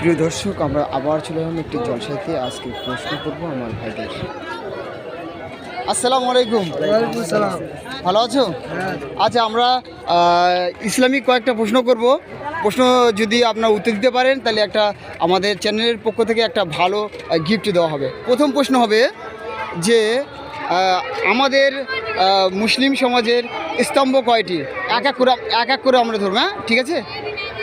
প্রিয় দর্শক, আমরা আবার চলে এলাম একটি জলসাতে। আজকে প্রশ্ন করবো আমার ভাইদের। আসসালামু আলাইকুম। ওয়ালাইকুম সালাম। ভালো আছো? আচ্ছা, আমরা ইসলামিক কয়েকটা প্রশ্ন করব। প্রশ্ন যদি আপনারা উত্তর দিতে পারেন তাহলে একটা আমাদের চ্যানেলের পক্ষ থেকে একটা ভালো গিফট দেওয়া হবে। প্রথম প্রশ্ন হবে যে আমাদের মুসলিম সমাজের স্তম্ভ কয়টি? এক এক করে আমরা ধরবো। হ্যাঁ, ঠিক আছে।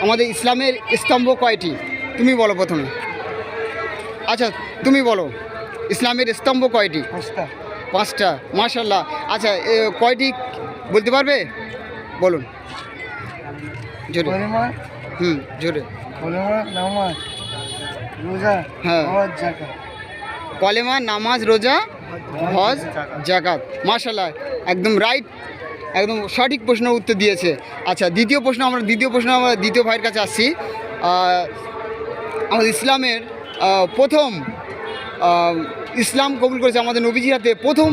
আমাদের ইসলামের স্তম্ভ কয়টি? তুমি বলো প্রথমে। আচ্ছা, তুমি বলো ইসলামের স্তম্ভ কয়টি? পাঁচটা। মাশাআল্লাহ। আচ্ছা, কয়টি বলতে পারবে? বলুন জোরে। জোরে। হ্যাঁ, কলেমা, নামাজ, রোজা, হজ, জাকাত। মাশাআল্লাহ, একদম রাইট, একদম সঠিক প্রশ্ন উত্তর দিয়েছে। আচ্ছা, দ্বিতীয় প্রশ্ন আমরা দ্বিতীয় ভাইয়ের কাছে আসছি। আমাদের ইসলামের প্রথম ইসলাম কবুল করেছে, আমাদের নবীজির হাতে প্রথম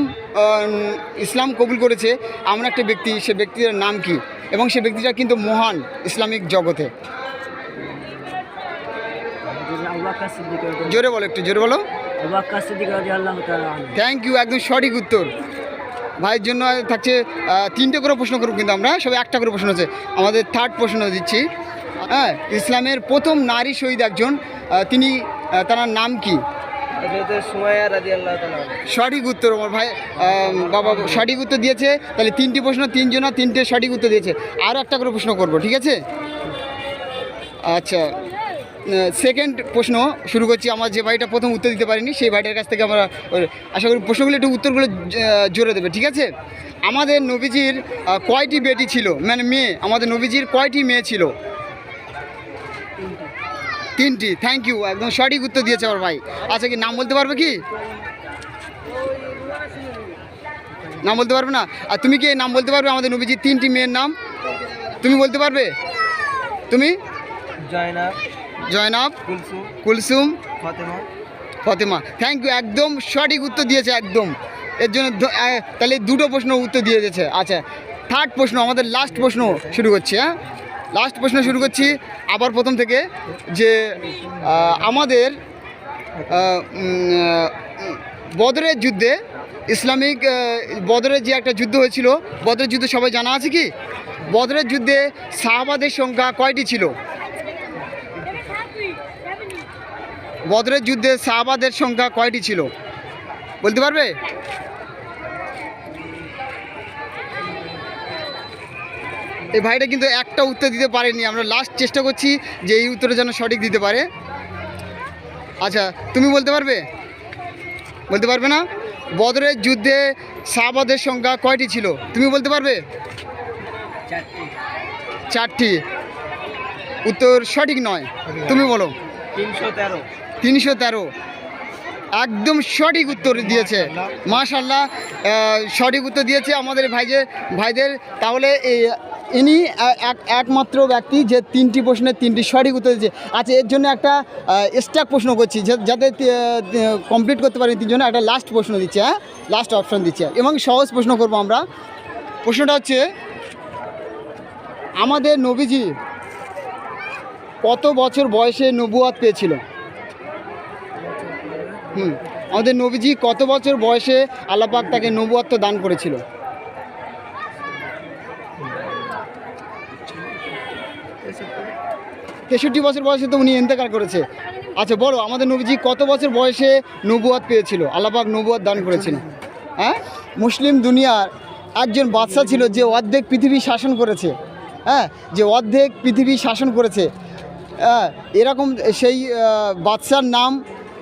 ইসলাম কবুল করেছে এমন একটা ব্যক্তি, সে ব্যক্তির নাম কি? এবং সে ব্যক্তিটা কিন্তু মহান ইসলামিক জগতে। জোরে বলো, একটু জোরে বলো। থ্যাংক ইউ, একদম সঠিক উত্তর। ভাইয়ের জন্য থাকছে 3টে করে প্রশ্ন করব, কিন্তু আমরা সবাই একটা করে প্রশ্ন আছে। আমাদের থার্ড প্রশ্ন দিচ্ছি। হ্যাঁ, ইসলামের প্রথম নারী শহীদ একজন, তিনি তার নাম কি? সঠিক উত্তর আমার ভাই বাবা সঠিক উত্তর দিয়েছে। তাহলে 3টি প্রশ্ন, 3টে সঠিক উত্তর দিয়েছে। আরও একটা করে প্রশ্ন করব, ঠিক আছে? আচ্ছা, সেকেন্ড প্রশ্ন শুরু করছি। আমার যে ভাইটা প্রথম উত্তর দিতে পারিনি সেই ভাইটার কাছ থেকে আমরা আশা করি প্রশ্নগুলো একটু উত্তরগুলো জোরে দেবে, ঠিক আছে? আমাদের নবীজির কয়টি বেটি ছিল, মানে মেয়ে? আমাদের নবীজির কয়টি মেয়ে ছিল? 3টি। থ্যাংক ইউ, একদম সঠিক উত্তর দিয়েছে আমার ভাই। আচ্ছা, কি নাম বলতে পারবে? কি নাম বলতে পারবে না? আর তুমি কি নাম বলতে পারবে আমাদের নবীজির 3টি মেয়ের নাম? তুমি বলতে পারবে? তুমি? জয়নাব, কুলসুম, ফতেমা। থ্যাংক ইউ, একদম সঠিক উত্তর দিয়েছে একদম। এর জন্য তাহলে 2টো প্রশ্ন উত্তর দিয়ে দিয়েছে। আচ্ছা, থার্ড প্রশ্ন, আমাদের লাস্ট প্রশ্ন শুরু করছি। হ্যাঁ, লাস্ট প্রশ্ন শুরু করছি আবার প্রথম থেকে। যে আমাদের বদরের যুদ্ধে, ইসলামিক বদরের যে একটা যুদ্ধ হয়েছিল, বদরের যুদ্ধে সবাই জানা আছে কি? বদরের যুদ্ধে সাহাবাদের সংখ্যা কয়টি ছিল? বদরের যুদ্ধে সাহাবাদের সংখ্যা কয়টি ছিল বলতে পারবে? এই ভাইটা কিন্তু একটা উত্তর দিতে পারেনি। আমরা লাস্ট চেষ্টা করছি যে এই উত্তরে যেন সঠিক দিতে পারে। আচ্ছা, তুমি বলতে পারবে? বলতে পারবে না? বদরের যুদ্ধে সাহাবাদের সংখ্যা কয়টি ছিল? তুমি বলতে পারবে? 4টি। উত্তর সঠিক নয়, তুমি বলো। 313। একদম সঠিক উত্তর দিয়েছে। মাশাআল্লাহ, সঠিক উত্তর দিয়েছে আমাদের ভাইদের। তাহলে ইনি একমাত্র ব্যক্তি যে 3টি প্রশ্নের 3টি সঠিক উত্তর দিয়েছে। আচ্ছা, এর জন্য একটা এক্সট্রা প্রশ্ন করছি, যাতে কমপ্লিট করতে পারেন 3 জন্য একটা লাস্ট প্রশ্ন দিচ্ছে। হ্যাঁ, লাস্ট অপশন দিচ্ছে এবং সহজ প্রশ্ন করব আমরা। প্রশ্নটা হচ্ছে, আমাদের নবীজি কত বছর বয়সে নবুয়ত পেয়েছিল? আমাদের নবীজি কত বছর বয়সে আল্লাহ পাক তাকে নবুয়ত দান করেছিল? 63 বছর বয়সে তো উনি ইন্তেকাল করেছে। আচ্ছা, বলো আমাদের নবীজি কত বছর বয়সে নবুয়ত পেয়েছিল, আল্লাহ পাক নবুয়ত দান করেছিল? হ্যাঁ, মুসলিম দুনিয়ার একজন বাদশা ছিল যে অর্ধেক পৃথিবী শাসন করেছে। হ্যাঁ, যে অর্ধেক পৃথিবী শাসন করেছে। হ্যাঁ, এরকম সেই বাদশার নাম।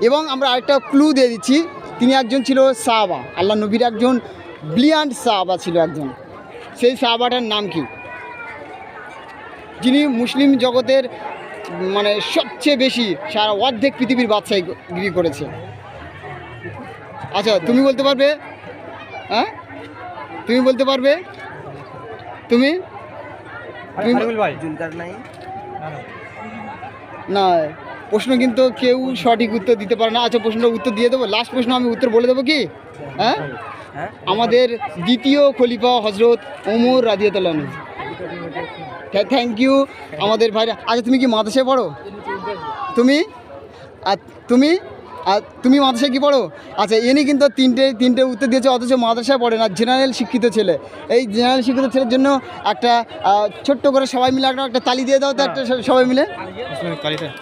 এবং আমরা আরেকটা ক্লু দিয়ে দিচ্ছি, তিনি একজন ছিল সাহাবা, আল্লাহ নবীর একজন ব্রিলিয়ান্ট সাহাবা ছিল একজন। সেই সাহাবাটার নাম কি, যিনি মুসলিম জগতের মানে সবচেয়ে বেশি সারা অর্ধেক পৃথিবীর বাদশাহী করেছে? আচ্ছা, তুমি বলতে পারবে? হ্যাঁ, তুমি বলতে পারবে? তুমি না, প্রশ্ন কিন্তু কেউ সঠিক উত্তর দিতে পারে না। আচ্ছা, প্রশ্নটা উত্তর দিয়ে দেবো। লাস্ট প্রশ্ন আমি উত্তর বলে দেবো কি? হ্যাঁ, আমাদের দ্বিতীয় খলিফা হজরত ওমর রাদিয়াল্লাহু আনহু। থ্যাংক ইউ আমাদের ভাইরা। আচ্ছা, তুমি কি মাদ্রাসায় পড়ো? তুমি আর তুমি আর তুমি মাদ্রাসায় কি পড়ো? আচ্ছা, ইনি কিন্তু তিনটে উত্তর দিয়েছে, অথচ মাদ্রাসায় পড়ে না, জেনারেল শিক্ষিত ছেলে। এই জেনারেল শিক্ষিত ছেলের জন্য একটা ছোট্ট করে সবাই মিলে একটা তালি দিয়ে দাও তো, একটা সবাই মিলে।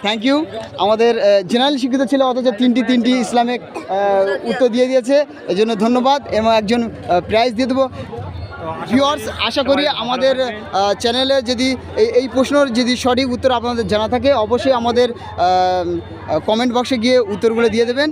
Thank you. আমাদের জেনারেল শিক্ষিত ছেলে, অথচ তিনটি ইসলামিক উত্তর দিয়ে দিয়েছে, এই জন্য ধন্যবাদ, এবং একজন প্রাইজ দিয়ে দেবো। ভিউয়ার্স, আশা করি আমাদের চ্যানেলে যদি এই প্রশ্নর যদি সঠিক উত্তর আপনাদের জানা থাকে, অবশ্যই আমাদের কমেন্ট বক্সে গিয়ে উত্তরগুলো দিয়ে দেবেন।